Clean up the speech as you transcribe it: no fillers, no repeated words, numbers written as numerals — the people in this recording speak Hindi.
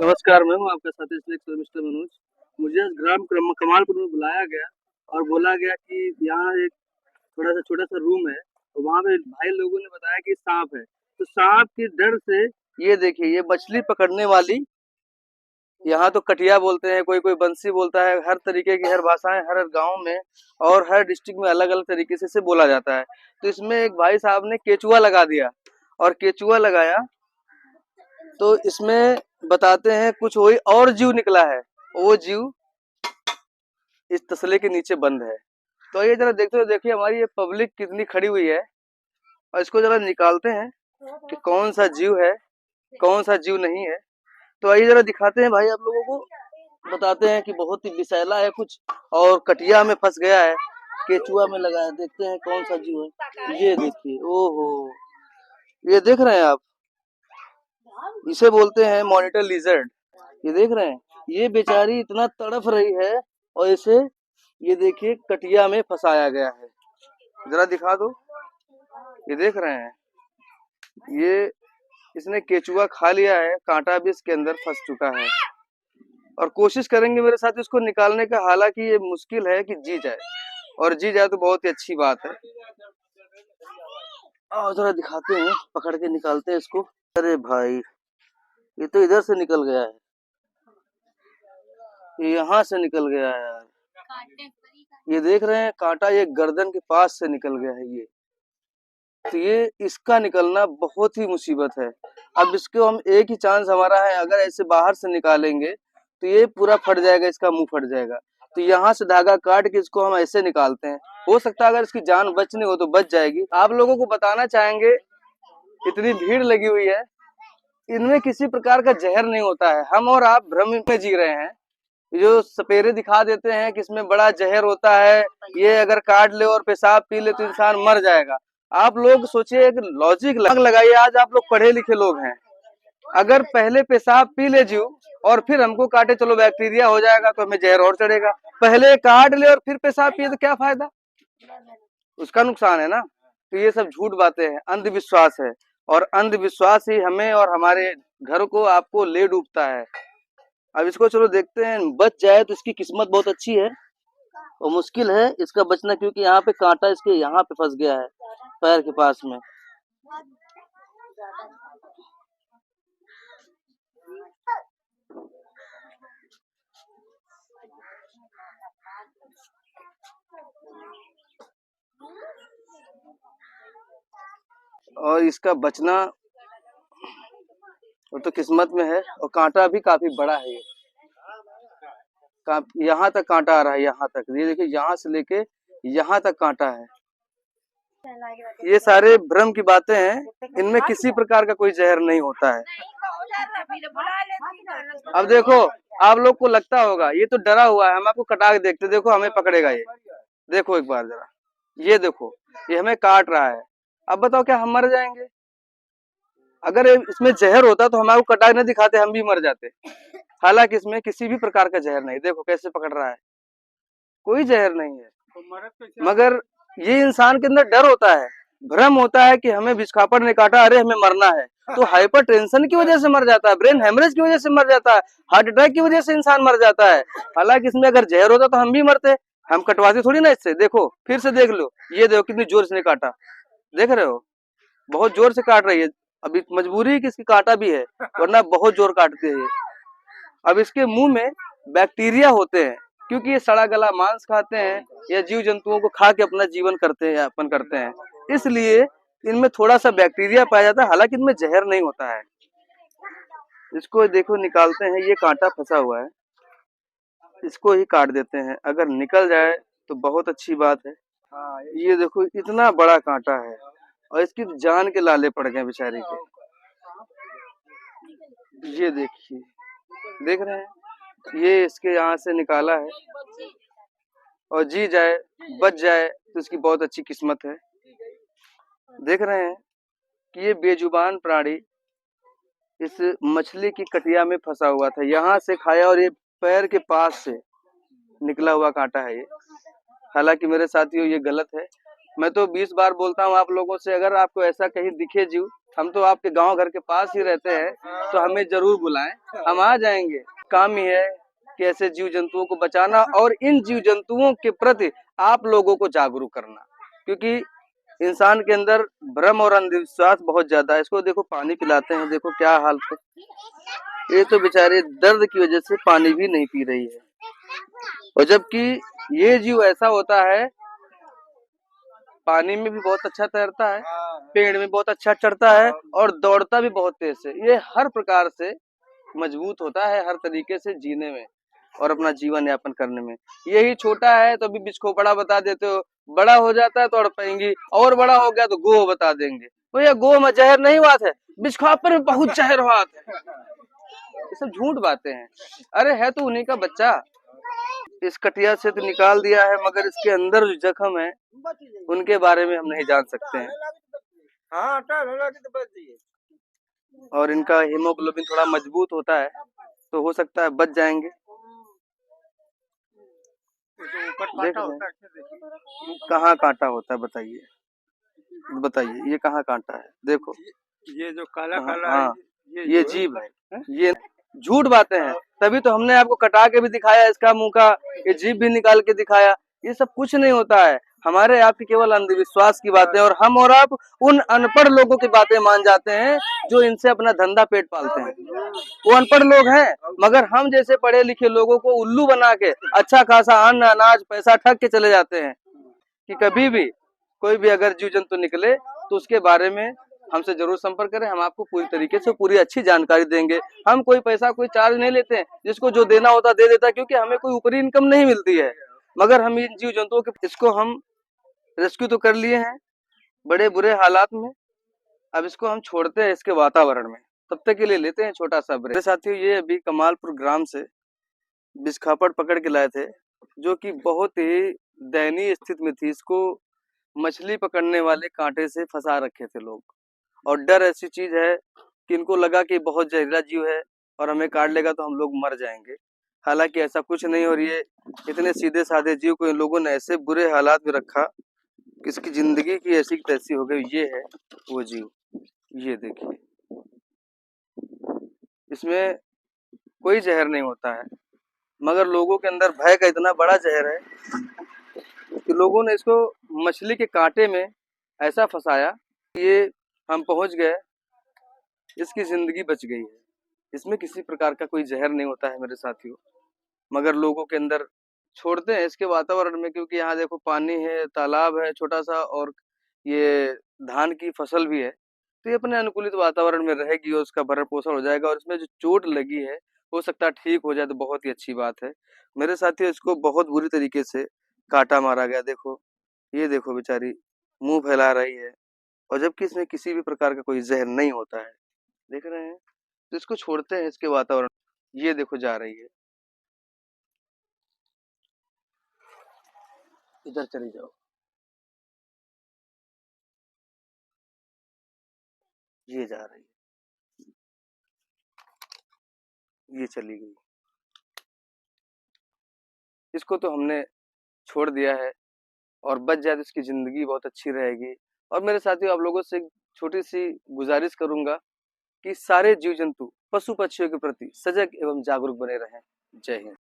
नमस्कार, मैं हूँ आपका साथी मिस्टर मनोज। मुझे आज कमालपुर में बुलाया गया और बोला गया कि यहाँ एक थोड़ा-सा छोटा-सा रूम है, और वहाँ पे भाई लोगों ने बताया कि साँप है। तो साँप के डर से ये देखिए, ये मछली पकड़ने वाली, यहाँ तो कटिया बोलते हैं, कोई-कोई बंसी बोलता है, हर तरीके की हर भाषाएँ हर गाँव में और हर डिस्ट्रिक्ट में अलग-अलग तरीके से इसे बोला जाता है। तो इसमें एक भाई साहब ने केचुआ लगा दिया, और केचुआ लगाया तो इसमें बताते हैं कुछ वही और जीव निकला है। वो जीव इस तसले के नीचे बंद है। तो ये जरा देखते हो, देखिए हमारी ये पब्लिक कितनी खड़ी हुई है, और इसको जरा निकालते हैं कि कौन सा जीव है, कौन सा जीव नहीं है। तो आइए जरा दिखाते हैं भाई, आप लोगों को बताते हैं कि बहुत ही विषैला है कुछ, और कटिया में फंस गया है, केचुआ में लगा है। देखते हैं कौन सा जीव है। ये देखिए, ओहो, ये देख रहे हैं आप, इसे बोलते हैं मॉनिटर लिजर्ड। ये देख रहे हैं, ये बेचारी इतना तड़फ रही है, और इसे ये देखिए कटिया में फंसाया गया है। जरा दिखा दो, ये देख रहे हैं, ये इसने केचुआ खा लिया है, कांटा भी इसके अंदर फंस चुका है, और कोशिश करेंगे मेरे साथ इसको निकालने का। हालांकि ये मुश्किल है कि जी जाए, और जी जाए तो बहुत ही अच्छी बात है। और जरा दिखाते हैं, पकड़ के निकालते हैं इसको। अरे भाई, ये तो इधर से निकल गया है, ये यहाँ से निकल गया है यार। ये देख रहे हैं, कांटा ये गर्दन के पास से निकल गया है ये। तो ये इसका निकलना बहुत ही मुसीबत है। अब इसको हम, एक ही चांस हमारा है, अगर ऐसे बाहर से निकालेंगे तो ये पूरा फट जाएगा, इसका मुंह फट जाएगा। तो यहाँ से धागा काट के इसको हम ऐसे निकालते हैं। हो सकता है अगर इसकी जान बचनी हो तो बच जाएगी। आप लोगों को बताना चाहेंगे, इतनी भीड़ लगी हुई है, इनमें किसी प्रकार का जहर नहीं होता है। हम और आप भ्रम में जी रहे हैं। जो सपेरे दिखा देते हैं कि इसमें बड़ा जहर होता है, ये अगर काट ले और पेशाब पी ले तो इंसान मर जाएगा। आप लोग सोचिए, एक लॉजिक लगाइए। आज आप लोग पढ़े लिखे लोग हैं, अगर पहले पेशाब पी ले जीव और फिर हमको काटे, चलो बैक्टीरिया हो जाएगा तो हमें जहर और चढ़ेगा। पहले काट ले और फिर पेशाब पिए तो क्या फायदा, उसका नुकसान है ना। तो ये सब झूठ बातें हैं, अंधविश्वास है, और अंधविश्वास ही हमें और हमारे घर को, आपको ले डूबता है। अब इसको चलो देखते हैं, बच जाए तो इसकी किस्मत बहुत अच्छी है, और मुश्किल है इसका बचना, क्योंकि यहाँ पे कांटा इसके यहाँ पे फंस गया है, पैर के पास में। और इसका बचना वो तो किस्मत में है, और कांटा भी काफी बड़ा है। ये यहाँ तक कांटा आ रहा है, यहाँ तक, ये देखिए, यहाँ से लेके यहाँ तक कांटा है। ये सारे भ्रम की बातें हैं, इनमें किसी प्रकार का कोई जहर नहीं होता है। अब देखो, आप लोग को लगता होगा ये तो डरा हुआ है, हम आपको कटा के देखते, देखो हमें पकड़ेगा ये। देखो एक बार जरा, ये देखो, ये हमें काट रहा है। अब बताओ, क्या हम मर जाएंगे? अगर इसमें जहर होता तो हमारे को कटा के नहीं दिखाते, हम भी मर जाते। हालांकि इसमें किसी भी प्रकार का जहर नहीं, देखो कैसे पकड़ रहा है, कोई जहर नहीं है। मगर ये इंसान के अंदर डर होता है, भ्रम होता है कि हमें विस्थापन ने काटा, अरे हमें मरना है। तो हाइपर टेंशन की वजह से मर जाता है, ब्रेन हेमरेज की वजह से मर जाता है, हार्ट अटैक की वजह से इंसान मर जाता है। हालांकि इसमें अगर जहर होता तो हम भी मरते, हम कटवाते थोड़ी ना इससे। देखो फिर से देख लो, ये देखो कितनी जोर से काटा, देख रहे हो, बहुत जोर से काट रही है। अभी मजबूरी कि इसकी काटा भी है, वरना बहुत जोर काटती है ये। अब इसके मुंह में बैक्टीरिया होते हैं, क्योंकि ये सड़ा गला मांस खाते हैं या जीव जंतुओं को खा के अपना जीवन करते हैं, यापन करते हैं, इसलिए इनमें थोड़ा सा बैक्टीरिया पाया जाता है। हालांकि इनमें जहर नहीं होता है। इसको देखो निकालते हैं, ये कांटा फंसा हुआ है, इसको ही काट देते हैं, अगर निकल जाए तो बहुत अच्छी बात है। ये देखो इतना बड़ा कांटा है, और इसकी जान के लाले पड़ गए बेचारी के। ये देखिए, देख रहे हैं, ये इसके यहाँ से निकाला है, और जी जाए, बच जाए तो इसकी बहुत अच्छी किस्मत है। देख रहे हैं कि ये बेजुबान प्राणी इस मछली की कटिया में फंसा हुआ था, यहाँ से खाया, और ये पैर के पास से निकला हुआ कांटा है ये। हालांकि मेरे साथियों, ये गलत है। मैं तो 20 बार बोलता हूँ आप लोगों से, अगर आपको ऐसा कहीं दिखे जीव हम तो आपके गांव घर के पास ही रहते हैं, तो हमें जरूर बुलाएं, हम आ जाएंगे। काम ही है कि ऐसे जीव जंतुओं को बचाना और इन जीव जंतुओं के प्रति आप लोगों को जागरूक करना, क्योंकि इंसान के अंदर भ्रम और अंधविश्वास बहुत ज्यादा है। इसको देखो पानी पिलाते हैं, देखो क्या हाल है, ये तो बेचारे दर्द की वजह से पानी भी नहीं पी रही है। और जबकि ये जीव ऐसा होता है, पानी में भी बहुत अच्छा तैरता है, पेड़ में बहुत अच्छा चढ़ता है और दौड़ता भी बहुत तेज से। ये हर प्रकार से मजबूत होता है, हर तरीके से जीने में और अपना जीवन यापन करने में। यही छोटा है तो अभी बिस्खोपड़ा बता देते हो, बड़ा हो जाता है तो अड़पेंगी, और बड़ा हो गया तो गो बता देंगे। तो ये गो में जहर नहीं बात है, बिस्खोपर में बहुत जहर बात है। ये सब झूठ बातें हैं। अरे है तो उन्हीं का बच्चा, इस कटिया से तो निकाल दिया है, मगर इसके अंदर जो जख्म है उनके बारे में हम नहीं जान सकते हैं। और इनका हीमोग्लोबिन थोड़ा मजबूत होता है तो हो सकता है बच जाएंगे। देख कहाँ कांटा होता है, बताइए बताइए, ये कहाँ कांटा है? देखो ये जो काला काला हाँ, है ये जीभ है। ये झूठ बातें हैं, तभी तो हमने आपको कटा के भी दिखाया इसका मुंह का, ये जीभ भी निकाल के दिखाया। ये सब कुछ नहीं होता है, हमारे आपकी केवल अंधविश्वास की बातें, और हम और आप उन अनपढ़ लोगों की बातें मान जाते हैं जो इनसे अपना धंधा पेट पालते हैं। वो अनपढ़ लोग हैं, मगर हम जैसे पढ़े लिखे लोगों को उल्लू बना के अच्छा खासा अन्न अनाज पैसा ठग के चले जाते हैं कि कभी भी कोई भी अगर जीव जंतु निकले तो उसके बारे में हमसे जरूर संपर्क करें, हम आपको पूरी तरीके से पूरी अच्छी जानकारी देंगे। हम कोई पैसा कोई चार्ज नहीं लेते हैं, जिसको जो देना होता दे देता है, क्योंकि हमें कोई ऊपरी इनकम नहीं मिलती है। मगर हम इन जीव जंतुओं के इसको हम रेस्क्यू तो कर लिए हैं बड़े बुरे हालात में, अब इसको हम छोड़ते हैं इसके वातावरण में, तब तक के लिए लेते हैं छोटा सा ब्रेक। साथियों, ये अभी कमालपुर ग्राम से बिस्खापड़ पकड़ के लाए थे, जो कि बहुत ही दयनीय स्थिति में थी। इसको मछली पकड़ने वाले कांटे से फंसा रखे थे लोग, और डर ऐसी चीज है कि इनको लगा कि बहुत जहरीला जीव है और हमें काट लेगा तो हम लोग मर जाएंगे। हालांकि ऐसा कुछ नहीं हो रही है, इतने सीधे साधे जीव को इन लोगों ने ऐसे बुरे हालात में रखा कि इसकी जिंदगी की ऐसी तैसी हो गई। ये है वो जीव, ये देखिए, इसमें कोई जहर नहीं होता है, मगर लोगों के अंदर भय का इतना बड़ा जहर है कि लोगों ने इसको मछली के कांटे में ऐसा फंसाया, ये हम पहुंच गए, इसकी जिंदगी बच गई है। इसमें किसी प्रकार का कोई जहर नहीं होता है मेरे साथियों, मगर लोगों के अंदर छोड़ते हैं इसके वातावरण में, क्योंकि यहाँ देखो पानी है, तालाब है छोटा सा, और ये धान की फसल भी है, तो ये अपने अनुकूलित वातावरण में रहेगी और उसका भरण पोषण हो जाएगा। और इसमें जो चोट लगी है हो सकता है ठीक हो जाए तो बहुत ही अच्छी बात है। मेरे साथियों, इसको बहुत बुरी तरीके से काटा मारा गया। देखो, ये देखो बेचारी मुंह फैला रही है, और जबकि इसमें किसी भी प्रकार का कोई जहर नहीं होता है, देख रहे हैं। तो इसको छोड़ते हैं इसके वातावरण, ये देखो जा रही है, इधर चली जाओ, ये जा रही है, ये चली गई। इसको तो हमने छोड़ दिया है, और बच जाए तो इसकी जिंदगी बहुत अच्छी रहेगी। और मेरे साथियों, आप लोगों से एक छोटी सी गुजारिश करूंगा कि सारे जीव जंतु पशु पक्षियों के प्रति सजग एवं जागरूक बने रहें। जय हिंद।